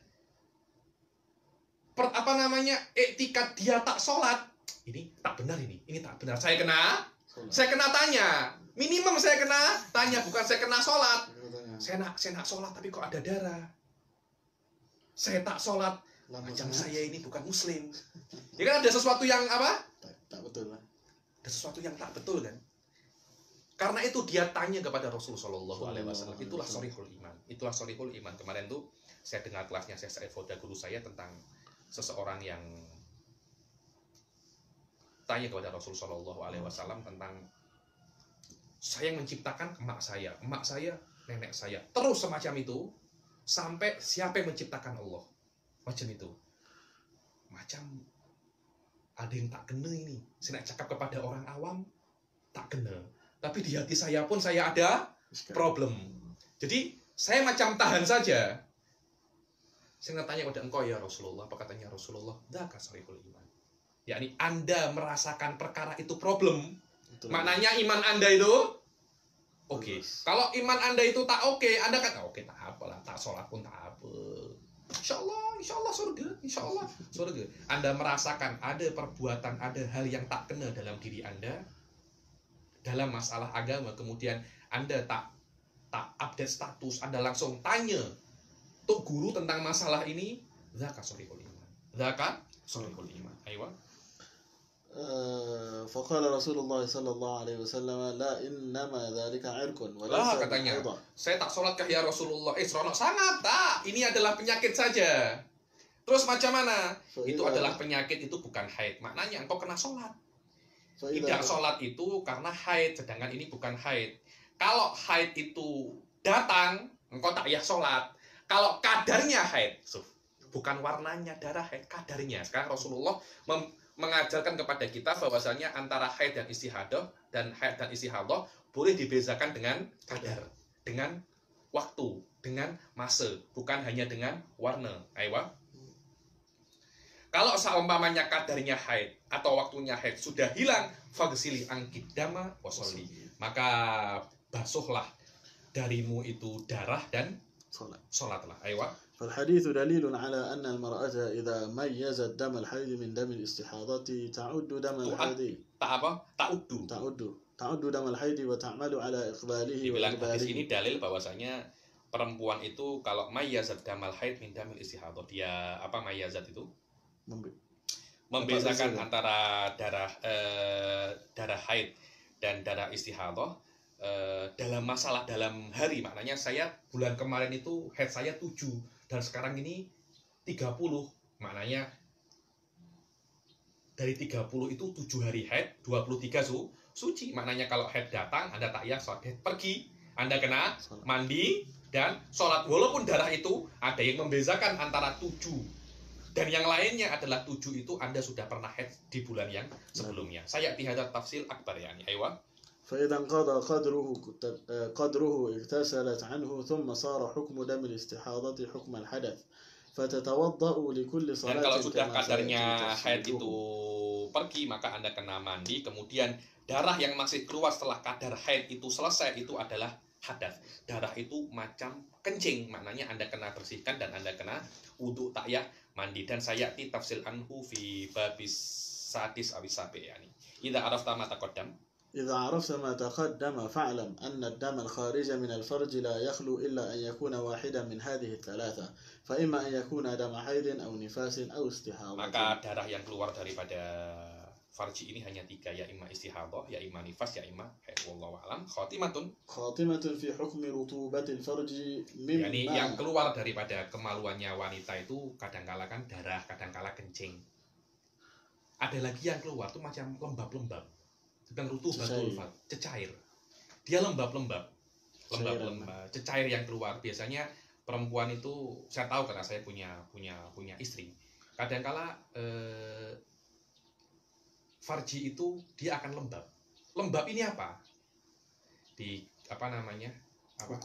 etikat dia tak sholat. Ini tak benar ini tak benar. Saya kena tanya. Minimum saya kena tanya, bukan saya kena sholat. Saya nak sholat tapi kok ada darah. Saya tak sholat. Macam saya ini bukan muslim. Ya kan ada sesuatu yang apa? Tak betul lah. Ada sesuatu yang tak betul kan? Karena itu dia tanya kepada Rasulullah Shallallahu Alaihi Wasallam. Itulah sharihul iman. Itulah sharihul iman. Kemarin tuh saya dengar kelasnya Syekh Foda guru saya tentang seseorang yang tanya kepada Rasulullah Shallallahu Alaihi Wasallam tentang saya yang menciptakan emak saya, nenek saya, terus semacam itu sampai siapa yang menciptakan Allah, macam itu, macam ada yang tak kena ini. Saya nak cakap kepada orang awam tak kena, tapi di hati saya pun saya ada problem. Jadi saya macam tahan saja. Saya nak tanya kepada engkau ya Rasulullah, apa katanya Rasulullah? Dzaka sharihul iman. Yakni Anda merasakan perkara itu problem. Betul. Maknanya iman Anda itu oke. Kalau iman Anda itu tak oke, Anda kata oke tak apalah, tak sholat pun tak apa. Insya Allah surga. Anda merasakan ada perbuatan, ada hal yang tak kena dalam diri Anda dalam masalah agama, kemudian Anda tak update status, Anda langsung tanya untuk guru tentang masalah ini, dzaka sharihul iman. Dzaka sharihul iman. Ayo. فقال رسول الله صلى الله عليه وسلم لا إنما ذلك عرق وليس katanya, saya tak sholatkah ya Rasulullah? Seronok sangat tak. Ini adalah penyakit saja. Terus macam mana? Itu adalah penyakit, itu bukan haid. Maknanya engkau kena sholat. Tidak sholat itu karena haid, sedangkan ini bukan haid. Kalau haid itu datang engkau takyah sholat. Kalau kadarnya haid, bukan warnanya darah haid, kadarnya. Sekarang Rasulullah mengajarkan kepada kita bahwasanya antara haid dan istihadah dan haid dan istihadah boleh dibedakan dengan kadar, dengan waktu, dengan masa, bukan hanya dengan warna. Ayo. Kalau seumpamanya kadarnya haid atau waktunya haid sudah hilang, fagsili angkid dama wasolli, maka basuhlah darimu itu darah dan sholatlah. Ayo. فالحديث دليل على أن المرأة إذا ميزت دم الحيض من دم الاستحاضة تعد دم الحيض تعد دم الحيض وتعمل على إقباله Dibilang hadis وإدباره. ini dalil bahwasanya perempuan itu kalau mayyazat damal haid min damil istihadah, dia apa mayyazat itu? Membedakan antara darah haid dan darah istihadah dalam masalah dalam hari. Maknanya saya bulan kemarin itu haid saya 7 dan sekarang ini 30. Maknanya dari 30 itu 7 hari haid, 23 suci. Maknanya kalau haid datang, Anda takyah sholat, haid pergi, Anda kena mandi dan sholat. Walaupun darah itu ada yang membedakan antara 7 dan yang lainnya adalah 7 itu Anda sudah pernah haid di bulan yang sebelumnya. Saya tihadat tafsil akbar yani. Aywa. فإذا انقضى قدره اغتسلت عنه ثم صار حكم دم الاستحاضة حكم الحدث فتتوضأ لكل صلاة. Dan kalau sudah kadarnya haid itu pergi, maka Anda kena mandi. Kemudian darah yang masih keluar setelah kadar haid itu selesai, itu adalah hadas. Darah itu macam kencing, maknanya Anda kena bersihkan dan Anda kena wudu takyah mandi. Dan saya tafsil anhu fi babis sadis awis sabi yani. Idza arafta ma taqaddam. إذا عرفت ما تقدم فاعلم أن الدم الخارج من الفرج لا يخلو إلا أن يكون واحدا من هذه الثلاثة فإما أن يكون دم حيض أو نفاس أو استحاضة. Maka darah yang keluar daripada farji ini hanya 3, ya imma istihadah, ya imma nifas, ya imma haid. Wallahu a'lam. Khatimatun fi hukmi rutubatil farji mimma. Yani yang keluar daripada kemaluannya wanita itu kadangkala kan darah, kadangkala kencing. Ada lagi yang keluar tuh macam lembab-lembab. Bukan rutubatul farj, cecair. Dia lembab-lembab, cecair yang keluar. Biasanya perempuan itu, saya tahu karena saya punya istri. Kadangkala farji itu dia akan lembab. Lembab ini apa? Di apa namanya? Apa?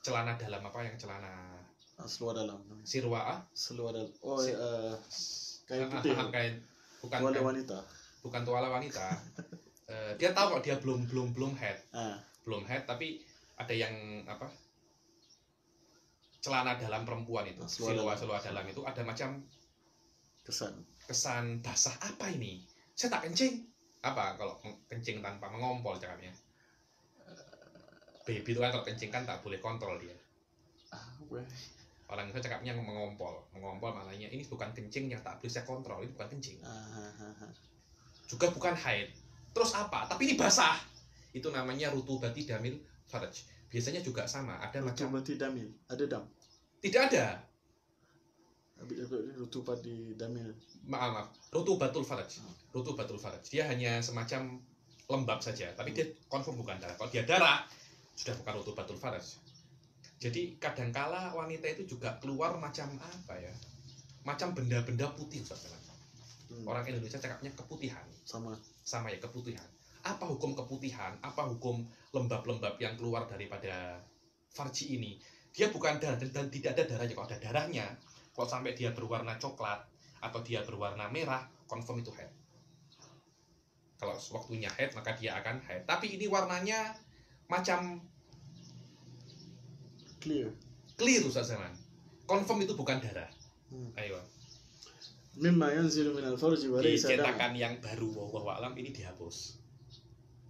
Celana dalam apa yang celana? Seluar dalam. Sirwa? Seluar dalam. Oh, kain putih. Kain bukan tuala wanita. Bukan tuala wanita. Dia tahu kalau dia belum head, belum head, tapi ada yang apa? Celana dalam perempuan itu, seluar dalam itu ada macam kesan basah. Apa ini? Saya tak kencing. Apa kalau kencing tanpa mengompol cakapnya? Baby itu kan kalau kencing kan tak boleh kontrol dia. Orang itu cakapnya mengompol maknanya ini bukan kencing yang tak bisa kontrol, ini bukan kencing. Juga bukan haid. Terus apa? Tapi ini basah. Itu namanya rutubati damil faraj. Biasanya juga sama, ada macam rutubati damil. Ada dam? Tidak ada. Rutubati damil. Maaf. Rutubatul faraj. Rutubatul faraj. Dia hanya semacam lembab saja, tapi dia confirm bukan darah. Kalau dia darah, sudah bukan rutubatul faraj. Jadi kadangkala wanita itu juga keluar macam apa ya? Macam benda-benda putih, Ustaz. Orang Indonesia cakapnya keputihan. Sama ya, keputihan. Apa hukum keputihan? Apa hukum lembab-lembab yang keluar daripada farji ini? Dia bukan darah dan tidak ada darahnya. Kalau ada darahnya, kalau sampai dia berwarna coklat atau dia berwarna merah, confirm itu haid. Kalau waktunya haid, maka dia akan haid. Tapi ini warnanya macam clear Ustaz Zaman. Confirm itu bukan darah. Ayo. Mimma yanzilu minal farji wa laysa dam. Cetakan yang baru wallahu a'lam ini dihapus.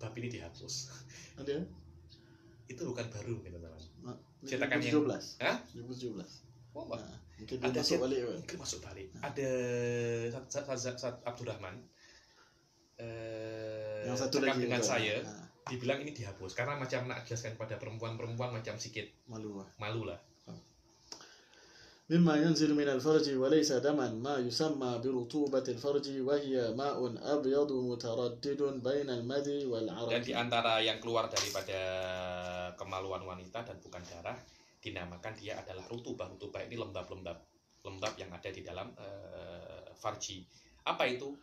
Bab ini dihapus. Ada? Itu bukan baru teman-teman. Cetakan yang 2017. Hah? 2017. Wallah. Mungkin masuk balik. Mungkin masuk balik. Ada Zat Abdurrahman. Yang satu lagi dengan saya dibilang ini dihapus karena macam nak jelaskan pada perempuan macam sikit malu lah. مما ينزل من الفرج وليس دما ما يسمى برطوبة الفرج وهي ماء أبيض متردد بين المذي والعرق. Dan di antara yang keluar daripada kemaluan wanita dan bukan darah, dinamakan dia adalah rutubah. Rutubah ini lembab yang ada di dalam farji. Apa itu?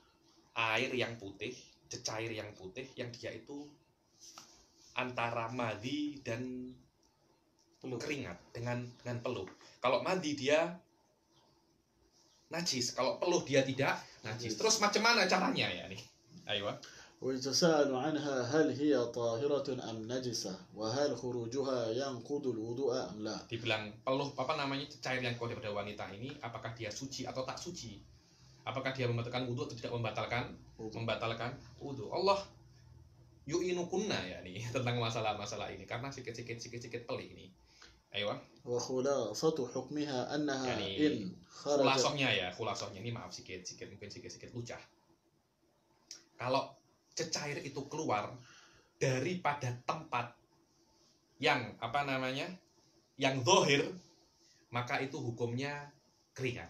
Air yang putih, cecair yang putih yang dia itu antara madi dan keringat dengan peluh. Kalau madi dia najis, kalau peluh dia tidak najis. Terus macam mana caranya ya nih? Ayo. ويتساءل عنها هل هي طاهرة أم نجسة وهل خروجها ينقض الوضوء أم لا. Dibilang peluh apa namanya cecair yang keluar daripada wanita ini apakah dia suci atau tak suci? Apakah dia membatalkan wudhu atau tidak membatalkan wudhu? Allah yu'inukunna ya nih tentang masalah-masalah ini karena sedikit pelik ini. Ayo. وخلاصة حكمها أنها Yani, إن خرجت. Khulasahnya ini maaf mungkin sedikit lucah. Kalau cecair itu keluar daripada tempat yang apa namanya yang zahir, maka itu hukumnya keringat,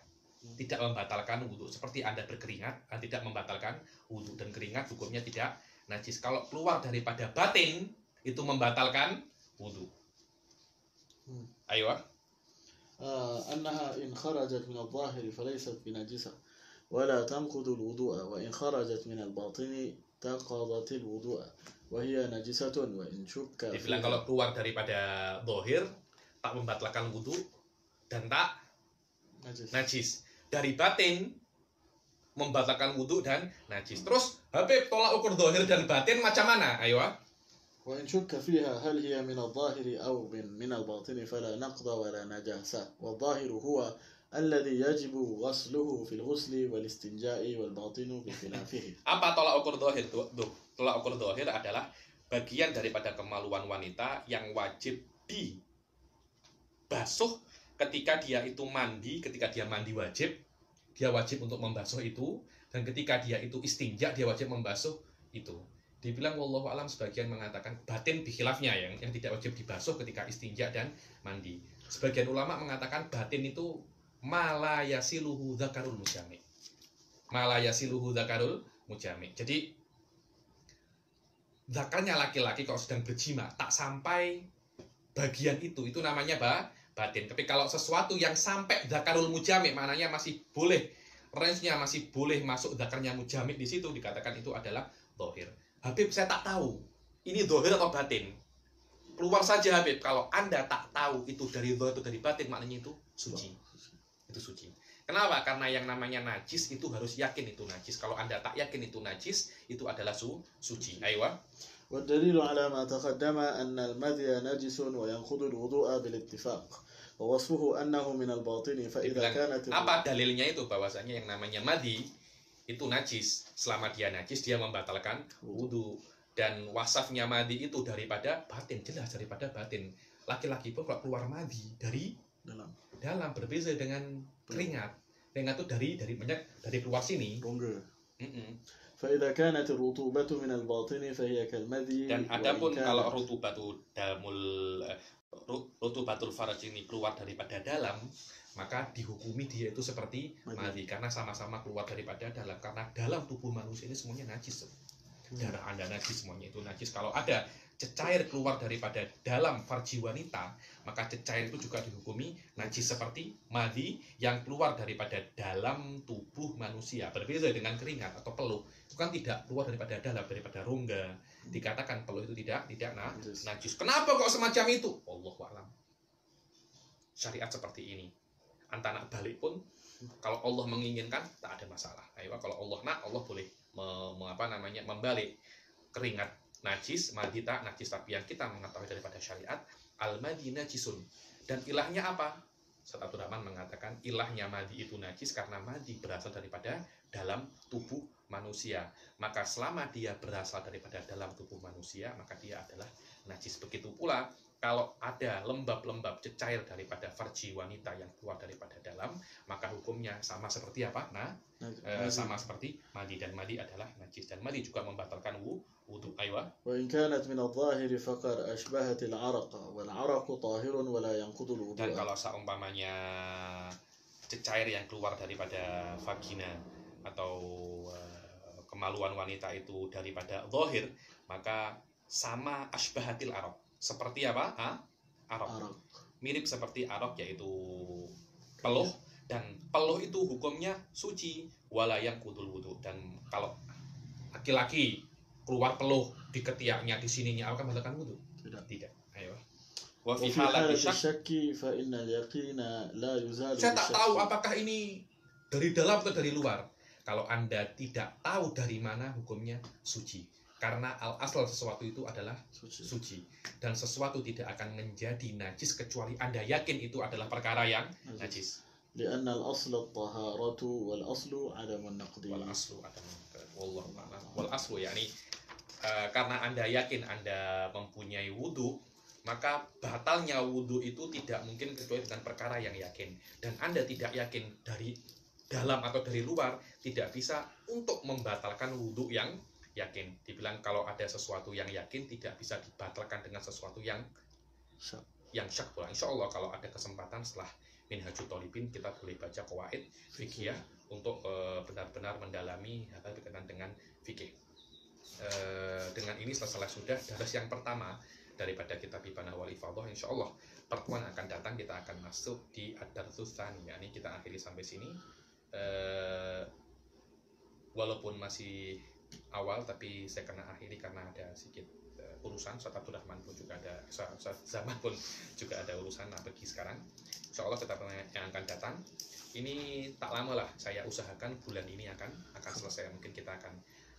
tidak membatalkan wudhu. Seperti Anda berkeringat, tidak membatalkan wudhu, dan keringat hukumnya tidak najis. Kalau keluar daripada batin, itu membatalkan wudhu. Ayo. أنها إن خرجت من الظاهر فليست بنجسة ولا تنقض الوضوء وإن خرجت من الباطن تنقضت الوضوء وهي نجسة وإن شك Dibilang kalau keluar daripada zahir tak membatalkan wudhu dan tak najis. Dari batin membatalkan wudhu dan najis. Terus Habib tolak ukur zahir dan batin macam mana? Ayo. وإن شك فيها هل هي من الظاهر أو من الباطن فلا نقض ولا نجاسة والظاهر هو الذي يجب غسله في الغسل والاستنجاء والباطن بخلافه. Apa tolak ukur zahir? Tolak ukur zahir adalah bagian daripada kemaluan wanita yang wajib dibasuh ketika dia itu mandi. Ketika dia mandi dia wajib untuk membasuh itu, dan ketika dia itu istinja dia wajib membasuh itu. Dibilang wallahu alam sebagian mengatakan batin bikhilafnya yang tidak wajib dibasuh ketika istinja dan mandi. Sebagian ulama mengatakan batin itu malayasiluhu dzakarul mujami. Malayasiluhu dzakarul mujami. Jadi zakarnya laki-laki kalau sedang berjima tak sampai bagian itu namanya batin. Tapi kalau sesuatu yang sampai dzakarul mujami maknanya masih boleh, range-nya masih boleh masuk zakarnya mujami, di situ dikatakan itu adalah zahir. Habib, saya tak tahu ini zahir atau batin. Keluar saja Habib, kalau Anda tak tahu itu dari zahir atau dari batin, maknanya itu suci. Itu suci. Kenapa? Karena yang namanya najis itu harus yakin itu najis. Kalau Anda tak yakin itu najis, itu adalah suci. Ayo. والدليل على ما تقدم أن المذي نجس وينقض الوضوء بالاتفاق ووصفه أنه من الباطن فإذا كانت. Apa dalilnya itu bahwasanya yang namanya madhi itu najis. Selama dia najis dia membatalkan wudhu, dan wasafnya madhi itu daripada batin, jelas daripada batin. Laki-laki pun kalau keluar madhi dari dalam berbeda dengan keringat. Keringat itu dari keluar sini. فإذا كانت الرطوبة من الباطن فهي كالمذي. Dan adapun kalau rutubatul faraj ini keluar daripada dalam, maka dihukumi dia itu seperti madhi karena sama-sama keluar daripada dalam. Karena dalam tubuh manusia ini semuanya najis. Darah Anda najis, semuanya itu najis. Kalau ada cecair keluar daripada dalam farji wanita, maka cecair itu juga dihukumi najis seperti madhi yang keluar daripada dalam tubuh manusia. Berbeda dengan keringat atau peluh, itu kan tidak keluar daripada dalam, daripada rongga. Dikatakan peluh itu tidak najis. Kenapa kok semacam itu? Allahu a'lam. Syariat seperti ini. Antara balik pun, kalau Allah menginginkan tak ada masalah. Ayo, kalau Allah Allah boleh membalik keringat najis, madhi tak najis. Tapi yang kita mengetahui daripada syariat, al-madhi najisun. Dan ilahnya apa? Ustaz Abdul Rahman mengatakan ilahnya madhi itu najis karena madhi berasal daripada dalam tubuh manusia. Maka selama dia berasal daripada dalam tubuh manusia, maka dia adalah najis. Begitu pula kalau ada lembab-lembab cecair daripada farji wanita yang keluar daripada dalam, maka hukumnya sama seperti apa? Sama seperti madhi, dan madhi adalah najis, dan madhi juga membatalkan wudhu. Aywa. وإن كانت من الظاهر فقد أشبهت العرق والعرق طاهر ولا ينقض الوضوء. Dan kalau seumpamanya cecair yang keluar daripada vagina atau kemaluan wanita itu daripada zahir, maka sama asbahatil araq. Seperti apa? Araq. mirip seperti arok yaitu peluh, dan peluh itu hukumnya suci wala yang kudul wudu. Dan kalau laki-laki keluar peluh di ketiaknya, di sininya, apakah membatalkan wudu? Tidak. Ayo. Wa fi halati syakki fa innal yaqina la yuzalu. Saya tak tahu apakah ini dari dalam atau dari luar. Kalau Anda tidak tahu dari mana, hukumnya suci. Karena al-asal sesuatu itu adalah suci. Dan sesuatu tidak akan menjadi najis kecuali Anda yakin itu adalah perkara yang najis. Lianna al-aslu at-taharatu wal aslu adamun naqdi. Wal aslu adamun naqdi. Wallahu a'lam. Wal aslu yakni karena Anda yakin Anda mempunyai wudu, maka batalnya wudu itu tidak mungkin kecuali dengan perkara yang yakin. Dan Anda tidak yakin dari dalam atau dari luar, tidak bisa untuk membatalkan wudu yang yakin. Dibilang kalau ada sesuatu yang yakin tidak bisa dibatalkan dengan sesuatu yang syak pula. Insya Allah kalau ada kesempatan setelah Minhajul Thalibin kita boleh baca qawaid fikih untuk benar-benar mendalami hal berkaitan dengan fikih. Dengan ini selesai sudah daras yang pertama daripada kitab Ibanah wal Ifadhah. Insya Allah pertemuan akan datang kita akan masuk di ad-darsus tsani. Ini kita akhiri sampai sini. Walaupun masih awal tapi saya kena akhiri karena ada sedikit urusan. Ustaz Abdul Rahman pun juga ada, Ustaz Zaman pun juga ada urusan pergi sekarang. Insya Allah kita yang akan datang ini tak lama lah, saya usahakan bulan ini akan selesai. Mungkin kita akan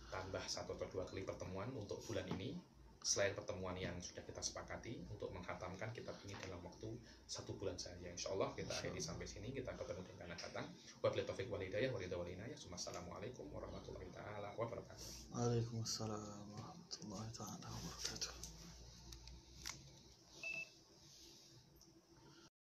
tambah 1 atau 2 kali pertemuan untuk bulan ini selain pertemuan yang sudah kita sepakati untuk menghatamkan kitab ini dalam waktu 1 bulan saja. Insya Allah kita akhiri sampai sini, kita bertemu dengan anak datang. Wabillahi taufiq wal hidayah, walidawal inayah. Assalamualaikum warahmatullahi taala wabarakatuh. Waalaikumsalam warahmatullahi taala wabarakatuh.